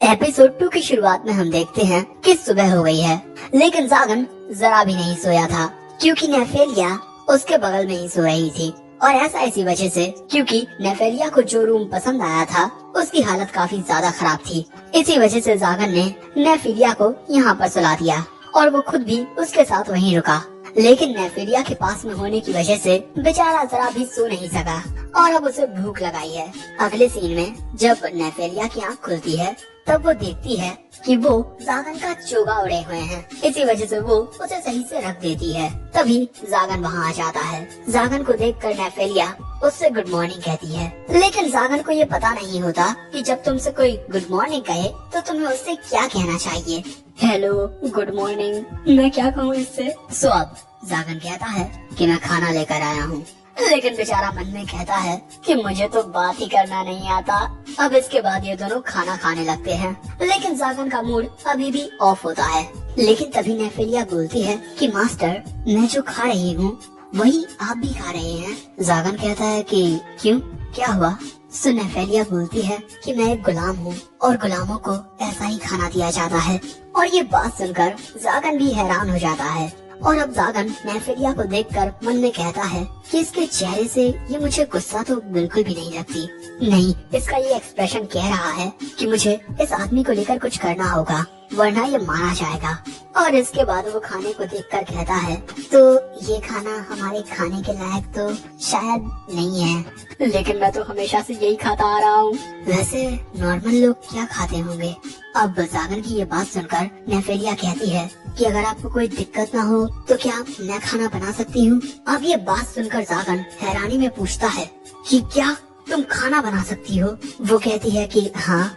Episode 2 की शुरुआत में हम देखते हैं कि सुबह हो गई है, लेकिन जागन जरा भी नहीं सोया था क्योंकि नेफेलिया उसके बगल में ही सो रही थी। और ऐसा इसी वजह से क्योंकि नेफेलिया को जो रूम पसंद आया था उसकी हालत काफी ज्यादा खराब थी। इसी वजह से जागन ने नेफेलिया को यहाँ पर सुला दिया और वो खुद भी उसके साथ वहीं रुका। लेकिन नेफेलिया के पास में होने की वजह से बेचारा जरा भी सो नहीं सका और अब उसे भूख लगाई है। अगले सीन में जब नेफेलिया की आँख खुलती है तब वो देखती है कि वो जागन का चोगा उड़े हुए हैं। इसी वजह से वो उसे सही से रख देती है। तभी जागन वहाँ आ जाता है। जागन को देखकर नेफेलिया उससे गुड मॉर्निंग कहती है, लेकिन जागन को ये पता नहीं होता कि जब तुमसे कोई गुड मॉर्निंग कहे तो तुम्हें उससे क्या कहना चाहिए। हेलो, गुड मॉर्निंग, मैं क्या कहूँ इससे? सो अब जागन कहता है कि मैं खाना लेकर आया हूँ, लेकिन बेचारा मन में कहता है कि मुझे तो बात ही करना नहीं आता। अब इसके बाद ये दोनों खाना खाने लगते हैं, लेकिन जागन का मूड अभी भी ऑफ होता है। लेकिन तभी नेफेलिया बोलती है कि मास्टर, मैं जो खा रही हूँ वही आप भी खा रहे हैं। जागन कहता है कि क्यों, क्या हुआ? सो नेफेलिया बोलती है कि मैं एक गुलाम हूँ और गुलामों को ऐसा ही खाना दिया जाता है। और ये बात सुनकर जागन भी हैरान हो जाता है। और अब जागन नेफेलिया को देखकर मन में कहता है कि इसके चेहरे से ये मुझे गुस्सा तो बिल्कुल भी नहीं लगती। नहीं, इसका ये एक्सप्रेशन कह रहा है कि मुझे इस आदमी को लेकर कुछ करना होगा वरना ये मारा जाएगा। और इसके बाद वो खाने को देखकर कहता है, तो ये खाना हमारे खाने के लायक तो शायद नहीं है, लेकिन मैं तो हमेशा से यही खाता आ रहा हूँ। वैसे नॉर्मल लोग क्या खाते होंगे? अब जागन की ये बात सुनकर नेफेलिया कहती है कि अगर आपको कोई दिक्कत ना हो तो क्या मैं खाना बना सकती हूँ? अब ये बात सुनकर जागन हैरानी में पूछता है कि क्या तुम खाना बना सकती हो? वो कहती है कि हाँ।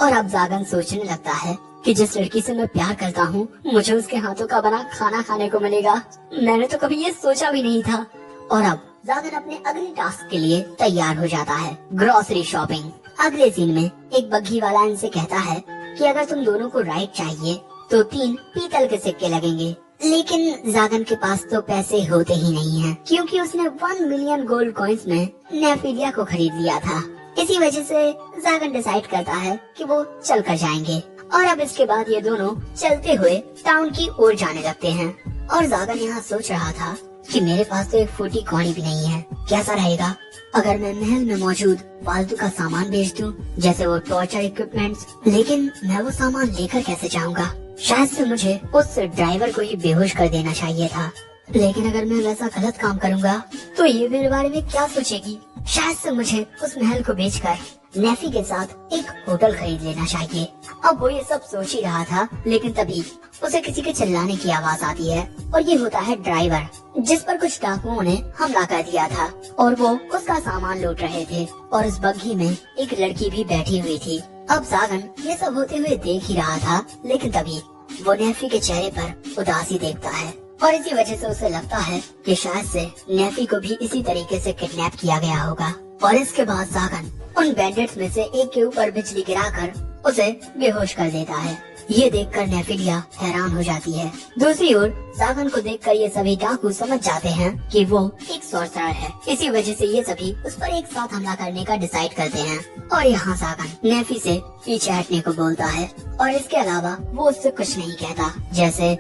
और अब जागन सोचने लगता है कि जिस लड़की से मैं प्यार करता हूँ मुझे उसके हाथों का बना खाना खाने को मिलेगा। मैंने तो कभी ये सोचा भी नहीं था। और अब जागन अपने अगले टास्क के लिए तैयार हो जाता है, ग्रोसरी शॉपिंग। अगले सीन में एक बग्घी वाला इनसे कहता है कि अगर तुम दोनों को राइड चाहिए तो 3 पीतल के सिक्के लगेंगे। लेकिन जागन के पास तो पैसे होते ही नहीं हैं, क्योंकि उसने 1 मिलियन गोल्ड कॉइन्स में नेफेलिया को खरीद लिया था। इसी वजह से जागन डिसाइड करता है कि वो चल कर जाएंगे। और अब इसके बाद ये दोनों चलते हुए टाउन की ओर जाने लगते हैं। और जागन यहाँ सोच रहा था कि मेरे पास तो एक फूटी कौड़ी भी नहीं है। कैसा रहेगा अगर मैं महल में मौजूद फालतू का सामान बेच दूं, जैसे वो टॉर्चर इक्विपमेंट्स। लेकिन मैं वो सामान लेकर कैसे जाऊंगा? शायद से मुझे उस ड्राइवर को ही बेहोश कर देना चाहिए था। लेकिन अगर मैं वैसा गलत काम करूंगा तो ये मेरे बारे में क्या सोचेगी? शायद से मुझे उस महल को बेचकर नेफी के साथ एक होटल खरीद लेना चाहिए। अब वो ये सब सोच ही रहा था, लेकिन तभी उसे किसी के चिल्लाने की आवाज आती है और ये होता है ड्राइवर, जिस पर कुछ डाकुओं ने हमला कर दिया था और वो उसका सामान लूट रहे थे। और उस बग्घी में एक लड़की भी बैठी हुई थी। अब जागन ये सब होते हुए देख ही रहा था, लेकिन तभी वो नेफी के चेहरे पर उदासी देखता है और इसी वजह से उसे लगता है कि शायद से नेफी को भी इसी तरीके से किडनैप किया गया होगा। और इसके बाद जागन उन बैंडिट्स में से एक के ऊपर बिजली गिराकर उसे बेहोश कर देता है। ये देखकर नेफेलिया हैरान हो जाती है। दूसरी ओर जागन को देखकर ये सभी डाकू समझ जाते हैं कि वो एक सॉर्सरर है। इसी वजह से ये सभी उस पर एक साथ हमला करने का डिसाइड करते हैं। और यहाँ जागन नेफी से पीछे हटने को बोलता है और इसके अलावा वो उससे कुछ नहीं कहता, जैसे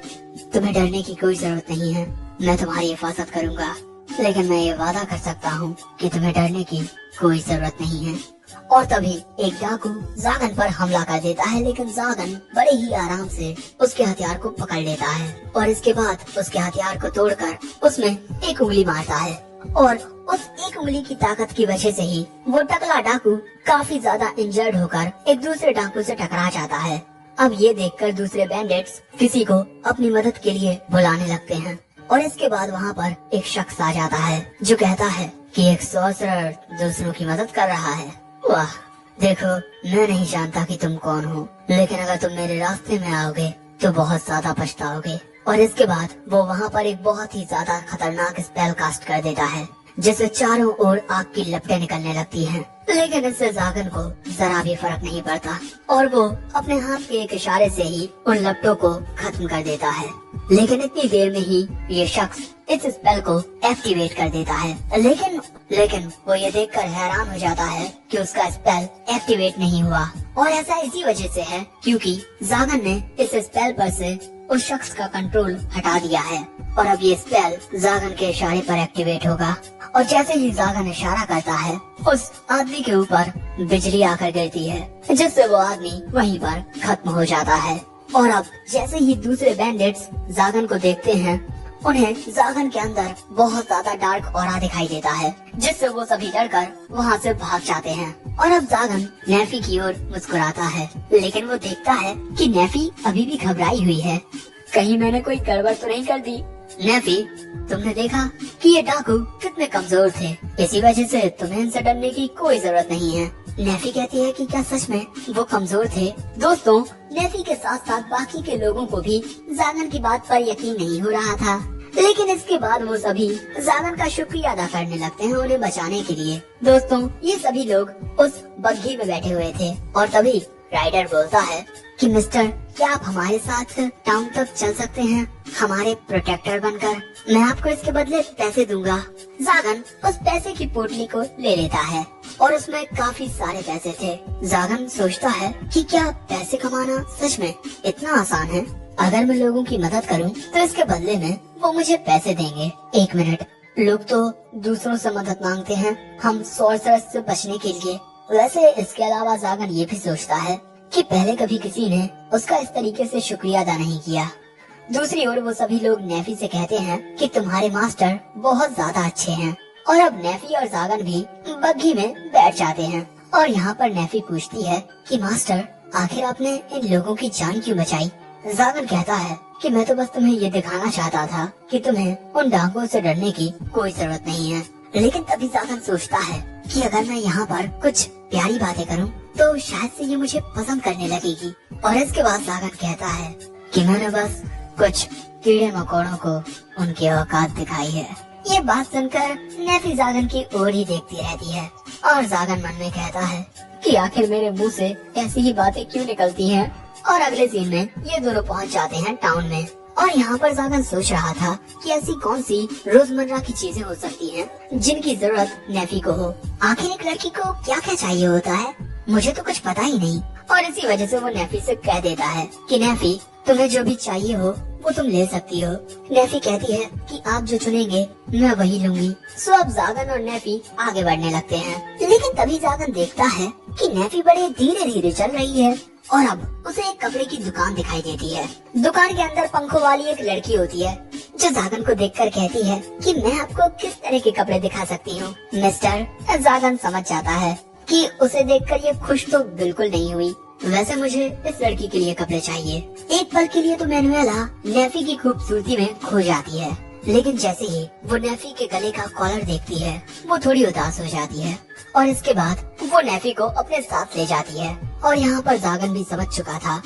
तुम्हें डरने की कोई जरूरत नहीं है, मैं तुम्हारी हिफाजत करूँगा, लेकिन मैं ये वादा कर सकता हूँ कि तुम्हें डरने की कोई जरूरत नहीं है। और तभी एक डाकू जागन पर हमला कर देता है, लेकिन जागन बड़े ही आराम से उसके हथियार को पकड़ लेता है और इसके बाद उसके हथियार को तोड़कर उसमें एक उंगली मारता है। और उस एक उंगली की ताकत की वजह से ही वो टकला डाकू काफी ज्यादा इंजर्ड होकर एक दूसरे डाकू से टकरा जाता है। अब ये देखकर दूसरे बैंडिट्स किसी को अपनी मदद के लिए बुलाने लगते हैं और इसके बाद वहाँ पर एक शख्स आ जाता है जो कहता है कि एक सॉर्सरर दूसरों की मदद कर रहा है। वाह, देखो, मैं नहीं जानता कि तुम कौन हो, लेकिन अगर तुम मेरे रास्ते में आओगे तो बहुत ज्यादा पछताओगे। और इसके बाद वो वहाँ पर एक बहुत ही ज्यादा खतरनाक स्पेल कास्ट कर देता है, जिससे चारों ओर आग की लपटें निकलने लगती हैं। लेकिन इससे जागन को जरा भी फर्क नहीं पड़ता और वो अपने हाथ के एक इशारे से ही उन लपटों को खत्म कर देता है। लेकिन इतनी देर में ही ये शख्स इस स्पेल को एक्टिवेट कर देता है। लेकिन लेकिन वो ये देखकर हैरान हो जाता है कि उसका स्पेल एक्टिवेट नहीं हुआ। और ऐसा इसी वजह से है क्योंकि जागन ने इस स्पेल पर से उस शख्स का कंट्रोल हटा दिया है और अब ये स्पेल जागन के इशारे पर एक्टिवेट होगा। और जैसे ही जागन इशारा करता है उस आदमी के ऊपर बिजली आकर गिरती है, जिससे वो आदमी वहीं पर खत्म हो जाता है। और अब जैसे ही दूसरे बैंडिट्स जागन को देखते हैं, उन्हें जागन के अंदर बहुत ज्यादा डार्क ऑरा दिखाई देता है, जिससे वो सभी डरकर वहाँ से भाग जाते हैं। और अब जागन नेफी की ओर मुस्कुराता है, लेकिन वो देखता है कि नेफी अभी भी घबराई हुई है। कहीं मैंने कोई गड़बड़ तो नहीं कर दी? नेफी, तुमने देखा कि ये डाकू कितने कमजोर थे, इसी वजह से तुम्हें इनसे डरने की कोई जरूरत नहीं है। नेफी कहती है कि क्या सच में वो कमजोर थे? दोस्तों, नेफी के साथ साथ बाकी के लोगों को भी जागन की बात पर यकीन नहीं हो रहा था, लेकिन इसके बाद वो सभी जागन का शुक्रिया अदा करने लगते हैं उन्हें बचाने के लिए। दोस्तों, ये सभी लोग उस बग्घी में बैठे हुए थे और तभी राइडर बोलता है कि मिस्टर, क्या आप हमारे साथ टाउन तक चल सकते हैं हमारे प्रोटेक्टर बनकर? मैं आपको इसके बदले पैसे दूंगा। जागन उस पैसे की पोटली को ले लेता है और उसमें काफी सारे पैसे थे। जागन सोचता है कि क्या पैसे कमाना सच में इतना आसान है? अगर मैं लोगों की मदद करूं तो इसके बदले में वो मुझे पैसे देंगे। एक मिनट, लोग तो दूसरों से मदद मांगते हैं हम सॉर्सरर्स से बचने के लिए। वैसे इसके अलावा जागन ये भी सोचता है कि पहले कभी किसी ने उसका इस तरीके से शुक्रिया अदा नहीं किया। दूसरी ओर वो सभी लोग नेफी से कहते हैं कि तुम्हारे मास्टर बहुत ज्यादा अच्छे हैं। और अब नेफी और जागन भी बग्घी में बैठ जाते हैं और यहाँ पर नेफी पूछती है कि मास्टर, आखिर आपने इन लोगों की जान क्यों बचाई? जागन कहता है कि मैं तो बस तुम्हें ये दिखाना चाहता था कि तुम्हें उन डाकुओं से डरने की कोई जरूरत नहीं है। लेकिन तभी जागन सोचता है कि अगर मैं यहाँ पर कुछ प्यारी बातें करूँ तो शायद से ये मुझे पसंद करने लगेगी। और इसके बाद जागन कहता है कि मैंने बस कुछ कीड़े मकोड़ों को उनकी औकात दिखाई है। ये बात सुनकर नेफी जागन की ओर ही देखती रहती है और जागन मन में कहता है कि आखिर मेरे मुंह से ऐसी ही बातें क्यों निकलती हैं। और अगले सीन में ये दोनों पहुंच जाते हैं टाउन में और यहाँ पर जागन सोच रहा था कि ऐसी कौन सी रोजमर्रा की चीजें हो सकती हैं जिनकी जरूरत नेफी को हो। आखिर एक लड़की को क्या क्या चाहिए होता है, मुझे तो कुछ पता ही नहीं। और इसी वजह से वो नेफी से कह देता है कि नेफी, तुम्हें जो भी चाहिए हो वो तुम ले सकती हो। नेफी कहती है कि आप जो चुनेंगे मैं वही लूंगी। सो अब जागन और नेफी आगे बढ़ने लगते हैं, लेकिन तभी जागन देखता है कि नेफी बड़े धीरे धीरे चल रही है और अब उसे एक कपड़े की दुकान दिखाई देती है। दुकान के अंदर पंखों वाली एक लड़की होती है जो जागन को देखकर कहती है कि मैं आपको किस तरह के कपड़े दिखा सकती हूँ मिस्टर। जागन समझ जाता है कि उसे देखकर ये खुश तो बिल्कुल नहीं हुई। वैसे मुझे इस लड़की के लिए कपड़े चाहिए। एक पल के लिए तो मैनुएला नेफी की खूबसूरती में खो जाती है, लेकिन जैसे ही वो नेफी के गले का कॉलर देखती है वो थोड़ी उदास हो जाती है और इसके बाद वो नेफी को अपने साथ ले जाती है। और यहाँ पर जागन भी समझ चुका था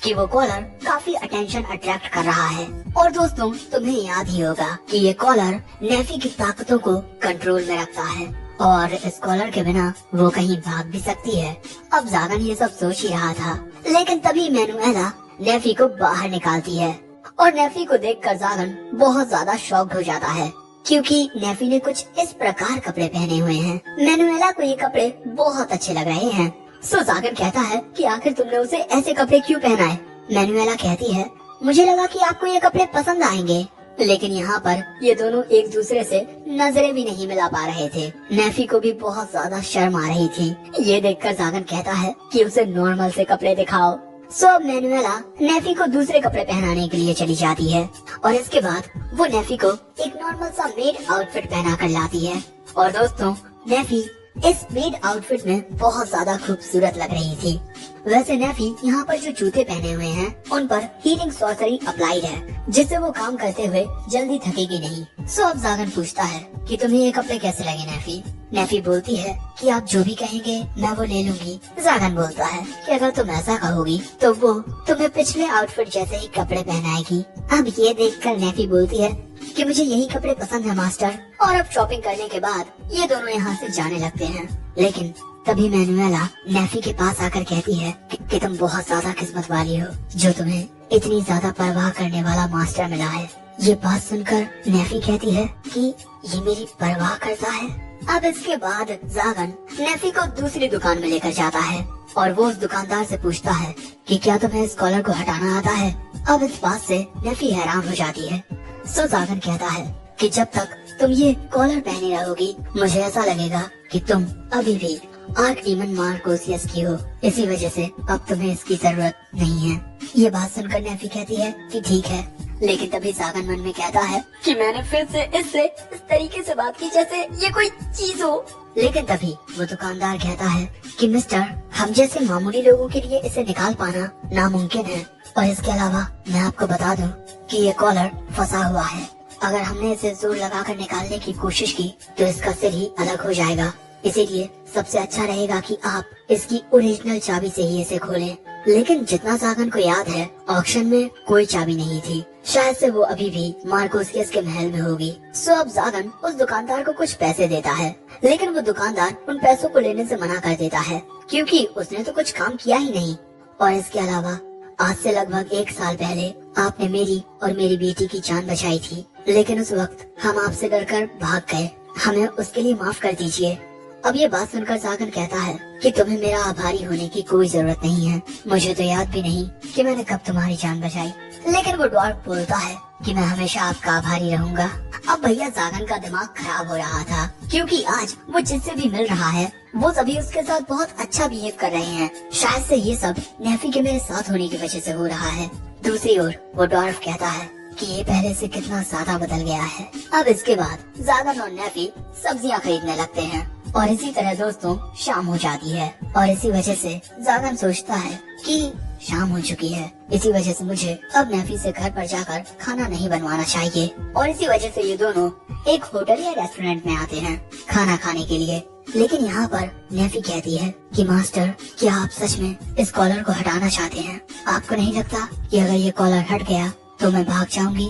कि वो कॉलर काफी अटेंशन अट्रैक्ट कर रहा है। और दोस्तों, तुम्हें याद ही होगा कि ये कॉलर नेफी की ताकतों को कंट्रोल में रखता है और इस कॉलर के बिना वो कहीं भाग भी सकती है। अब जागन ये सब सोच ही रहा था, लेकिन तभी मैनुएला नेफी को बाहर निकालती है और नेफी को देखकर जागन बहुत ज्यादा शॉक्ड हो जाता है क्योंकि नेफी ने कुछ इस प्रकार कपड़े पहने हुए हैं। मैनुएला को ये कपड़े बहुत अच्छे लग रहे हैं। सो जागन कहता है कि आखिर तुमने उसे ऐसे कपड़े क्यों पहनाए? मैनुएला कहती है मुझे लगा कि आपको ये कपड़े पसंद आएंगे, लेकिन यहाँ पर ये दोनों एक दूसरे से नजरें भी नहीं मिला पा रहे थे। नेफी को भी बहुत ज्यादा शर्म आ रही थी। ये देखकर जागन कहता है कि उसे नॉर्मल से कपड़े दिखाओ। सो अब मैनुएला नेफी को दूसरे कपड़े पहनाने के लिए चली जाती है और इसके बाद वो नेफी को एक नॉर्मल सा मेड आउटफिट पहना कर लाती है। और दोस्तों, नेफी इस मेड आउटफिट में बहुत ज्यादा खूबसूरत लग रही थी। वैसे नेफी यहाँ पर जो जूते पहने हुए हैं उन पर हीलिंग सॉर्सरी अप्लाइड है, जिससे वो काम करते हुए जल्दी थकेगी नहीं। सो अब जागन पूछता है कि तुम्हें ये कपड़े कैसे लगे नेफी? नेफी बोलती है कि आप जो भी कहेंगे मैं वो ले लूंगी। जागन बोलता है कि अगर तुम ऐसा कहोगी तो वो तुम्हें पिछले आउटफिट जैसे ही कपड़े पहनाएगी। अब ये देखकर नेफी बोलती है कि मुझे यही कपड़े पसंद है मास्टर। और अब शॉपिंग करने के बाद ये दोनों यहाँ से जाने लगते हैं, लेकिन तभी मैनुएला नेफी के पास आकर कहती है कि तुम बहुत ज्यादा किस्मत वाली हो जो तुम्हें इतनी ज्यादा परवाह करने वाला मास्टर मिला है। ये बात सुनकर नेफी कहती है कि ये मेरी परवाह करता है। अब इसके बाद जागन नेफी को दूसरी दुकान में लेकर जाता है और वो उस दुकानदार से पूछता है कि क्या तुम्हें इस कॉलर को हटाना आता है। अब इस बात से नेफी हैरान हो जाती है। सो जागन कहता है कि जब तक तुम ये कॉलर पहने रहोगी मुझे ऐसा लगेगा कि तुम अभी भी आर्कडीमन मार्कोसियस की हो, इसी वजह से अब तुम्हें इसकी जरूरत नहीं है। ये बात सुनकर नेफी कहती है कि ठीक है, लेकिन तभी जागन मन में कहता है कि मैंने फिर से इससे इस तरीके से बात की जैसे ये कोई चीज हो। लेकिन तभी वो दुकानदार कहता है कि मिस्टर, हम जैसे मामूली लोगों के लिए इसे निकाल पाना नामुमकिन है, और इसके अलावा मैं आपको बता दूं कि ये कॉलर फंसा हुआ है। अगर हमने इसे जोर लगाकर निकालने की कोशिश की तो इसका सिर ही अलग हो जाएगा। इसीलिए सबसे अच्छा रहेगा कि आप इसकी ओरिजिनल चाबी से ही इसे खोलें। लेकिन जितना जागन को याद है, ऑक्शन में कोई चाबी नहीं थी। शायद से वो अभी भी मार्कोसियस के महल में होगी। सो अब जागन उस दुकानदार को कुछ पैसे देता है, लेकिन वो दुकानदार उन पैसों को लेने से मना कर देता है क्योंकि उसने तो कुछ काम किया ही नहीं। और इसके अलावा आज से लगभग 1 साल पहले आपने मेरी और मेरी बेटी की जान बचाई थी, लेकिन उस वक्त हम आपसे डरकर भाग गए। हमें उसके लिए माफ कर दीजिए। अब ये बात सुनकर जागन कहता है कि तुम्हें मेरा आभारी होने की कोई जरूरत नहीं है। मुझे तो याद भी नहीं कि मैंने कब तुम्हारी जान बचाई। लेकिन वो ड्वार्फ बोलता है कि मैं हमेशा आपका आभारी रहूंगा। अब भैया जागन का दिमाग खराब हो रहा था क्योंकि आज वो जिससे भी मिल रहा है वो सभी उसके साथ बहुत अच्छा बिहेव कर रहे हैं। शायद से ये सब नेफी के मेरे साथ होने की वजह से हो रहा है। दूसरी ओर वो ड्वार्फ कहता है कि ये पहले से कितना ज्यादा बदल गया है। अब इसके बाद जागन और नेफी सब्जियां खरीदने लगते हैं और इसी तरह दोस्तों शाम हो जाती है। और इसी वजह से जागन सोचता है कि शाम हो चुकी है, इसी वजह से मुझे अब नेफी से घर पर जाकर खाना नहीं बनवाना चाहिए। और इसी वजह से ये दोनों एक होटल या रेस्टोरेंट में आते हैं खाना खाने के लिए। लेकिन यहाँ पर नेफी कहती है कि मास्टर, क्या आप सच में इस कॉलर को हटाना चाहते हैं? आपको नहीं लगता कि अगर ये कॉलर हट गया तो मैं भाग जाऊंगी?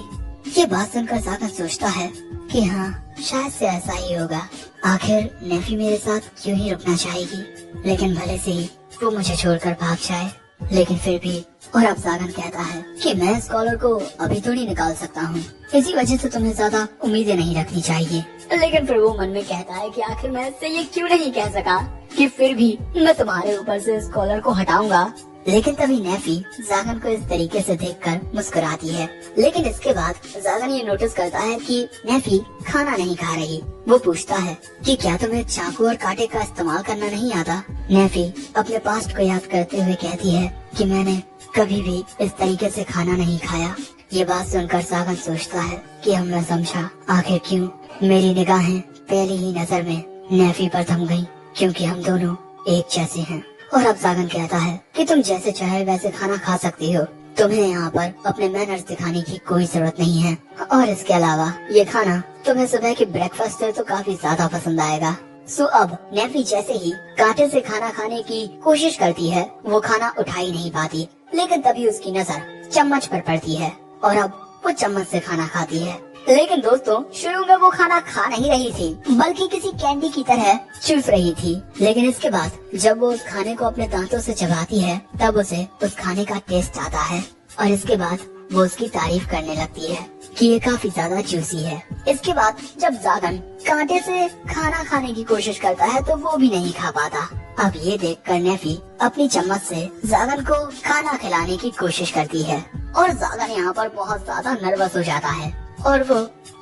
ये बात सुनकर जागन सोचता है कि हाँ, शायद से ऐसा ही होगा। आखिर नेफी मेरे साथ क्यों ही रुकना चाहेगी? लेकिन भले से ही वो मुझे छोड़कर भाग जाए। लेकिन फिर भी, और अब जागन कहता है कि मैं इस कॉलर को अभी थोड़ी निकाल सकता हूँ, इसी वजह से तुम्हें ज्यादा उम्मीदें नहीं रखनी चाहिए। लेकिन फिर वो मन में कहता है कि आखिर मैं इससे ये क्यों नहीं कह सका कि फिर भी मैं तुम्हारे ऊपर से इस कॉलर को हटाऊंगा। लेकिन तभी नेफी जागन को इस तरीके से देखकर मुस्कुराती है। लेकिन इसके बाद जागन ये नोटिस करता है कि नेफी खाना नहीं खा रही। वो पूछता है कि क्या तुम्हें चाकू और कांटे का इस्तेमाल करना नहीं आता? नेफी अपने पास्ट को याद करते हुए कहती है कि मैंने कभी भी इस तरीके से खाना नहीं खाया। ये बात सुनकर जागन सोचता है कि हम न समझा, आखिर क्यों मेरी निगाहें पहली ही नजर में नेफी पर थम गयी, क्योंकि हम दोनों एक जैसे हैं। और अब जागन कहता है कि तुम जैसे चाहे वैसे खाना खा सकती हो, तुम्हें यहाँ पर अपने मैनर्स दिखाने की कोई जरूरत नहीं है। और इसके अलावा ये खाना तुम्हें सुबह के ब्रेकफास्ट से तो काफी ज्यादा पसंद आएगा। सो अब नेफी जैसे ही कांटे से खाना खाने की कोशिश करती है, वो खाना उठा ही नहीं पाती। लेकिन तभी उसकी नजर चम्मच पर पड़ती है और अब वो चम्मच से खाना खाती है। लेकिन दोस्तों, शुरू में वो खाना खा नहीं रही थी, बल्कि किसी कैंडी की तरह चूस रही थी। लेकिन इसके बाद जब वो उस खाने को अपने दांतों से चबाती है, तब उसे उस खाने का टेस्ट आता है और इसके बाद वो उसकी तारीफ करने लगती है कि ये काफी ज्यादा जूसी है। इसके बाद जब जागन कांटे से खाना खाने की कोशिश करता है तो वो भी नहीं खा पाता। अब ये देखकर नेफी अपनी चम्मच से जागन को खाना खिलाने की कोशिश करती है और जागन यहाँ पर बहुत ज्यादा नर्वस हो जाता है और वो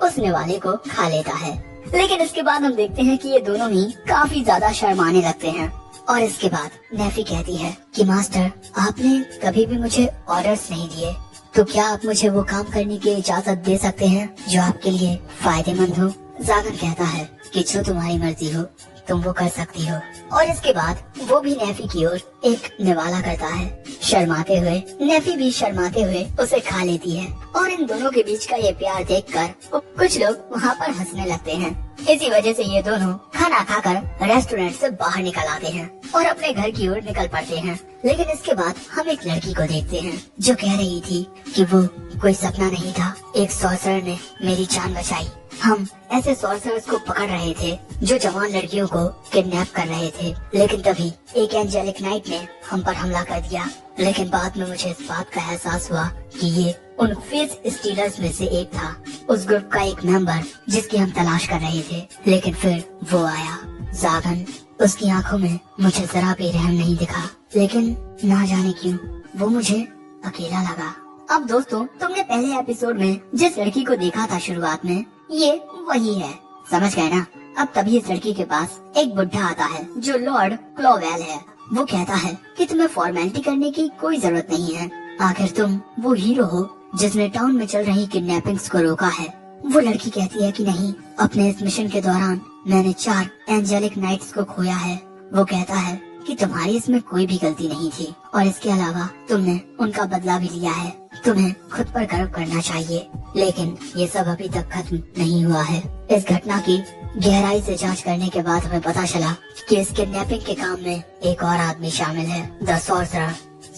उस निवाले को खा लेता है। लेकिन इसके बाद हम देखते हैं कि ये दोनों ही काफी ज्यादा शर्माने लगते हैं। और इसके बाद नेफी कहती है कि मास्टर, आपने कभी भी मुझे ऑर्डर्स नहीं दिए, तो क्या आप मुझे वो काम करने की इजाजत दे सकते हैं जो आपके लिए फायदेमंद हो? जागन कहता है कि जो तुम्हारी मर्जी हो तुम वो कर सकती हो। और इसके बाद वो भी नेफी की ओर एक निवाला करता है। शर्माते हुए नेफी भी शर्माते हुए उसे खा लेती है और इन दोनों के बीच का ये प्यार देखकर कुछ लोग वहाँ पर हंसने लगते हैं। इसी वजह से ये दोनों खाना खाकर रेस्टोरेंट से बाहर निकल आते हैं और अपने घर की ओर निकल पड़ते हैं। लेकिन इसके बाद हम एक लड़की को देखते हैं जो कह रही थी कि वो कोई सपना नहीं था, एक सॉर्सरर ने मेरी जान बचाई। हम ऐसे सॉर्सरर्स को पकड़ रहे थे जो जवान लड़कियों को किडनैप कर रहे थे, लेकिन तभी एक एंजेलिक नाइट ने हम पर हमला कर दिया। लेकिन बाद में मुझे इस बात का एहसास हुआ कि ये उन फेस स्टीलर्स में से एक था। उस ग्रुप का एक मेंबर जिसकी हम तलाश कर रहे थे, लेकिन फिर वो आया, जागन। उसकी आंखों में मुझे जरा भी रहम नहीं दिखा, लेकिन ना जाने क्यों वो मुझे अकेला लगा। अब दोस्तों, तुमने पहले एपिसोड में जिस लड़की को देखा था शुरुआत में, ये वही है, समझ गए ना। अब तभी इस लड़की के पास एक बुढ़ा आता है जो लॉर्ड क्लोवेल है। वो कहता है कि तुम्हें फॉर्मेलिटी करने की कोई जरूरत नहीं है, आखिर तुम वो हीरो हो जिसने टाउन में चल रही किडनैपिंग्स को रोका है। वो लड़की कहती है कि नहीं, अपने इस मिशन के दौरान मैंने 4 एंजेलिक नाइट्स को खोया है। वो कहता है कि तुम्हारी इसमें कोई भी गलती नहीं थी और इसके अलावा तुमने उनका बदला भी लिया है, तुम्हें खुद पर गर्व करना चाहिए। लेकिन ये सब अभी तक खत्म नहीं हुआ है। इस घटना की गहराई से जांच करने के बाद हमें पता चला कि इस किडनैपिंग के काम में एक और आदमी शामिल है, द सॉर्सरर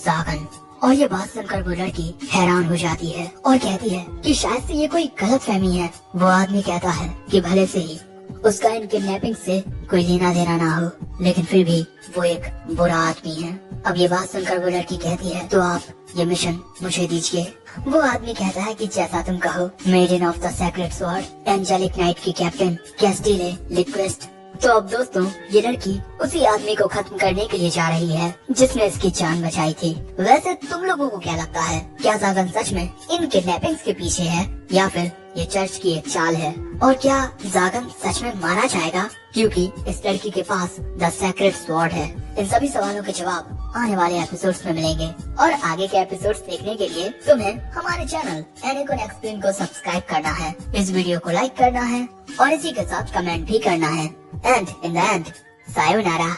जागन। और ये बात सुनकर वो लड़की हैरान हो जाती है और कहती है कि शायद से ये कोई गलतफहमी है। वो आदमी कहता है कि भले से ही उसका इन किडनैपिंग से कोई लेना देना ना हो, लेकिन फिर भी वो एक बुरा आदमी है। अब ये बात सुनकर वो लड़की कहती है, तो आप ये मिशन मुझे दीजिए। वो आदमी कहता है कि जैसा तुम कहो, maiden of the secret sword angelic knight की कैप्टन कैस्टिले लिक्विस्ट। तो अब दोस्तों, ये लड़की उसी आदमी को खत्म करने के लिए जा रही है जिसने इसकी जान बचाई थी। वैसे तुम लोगों को क्या लगता है, क्या जागन सच में इन किडनैपिंग्स के पीछे है या फिर ये चर्च की एक चाल है? और क्या जागन सच में मारा जाएगा क्योंकि इस लड़की के पास द सेक्रेट स्वॉर्ड है? इन सभी सवालों के जवाब आने वाले एपिसोड्स में मिलेंगे। और आगे के एपिसोड्स देखने के लिए तुम्हें हमारे चैनल एनिकॉन एक्सप्लेन को सब्सक्राइब करना है, इस वीडियो को लाइक करना है और इसी के साथ कमेंट भी करना है। And in the end, sayonara.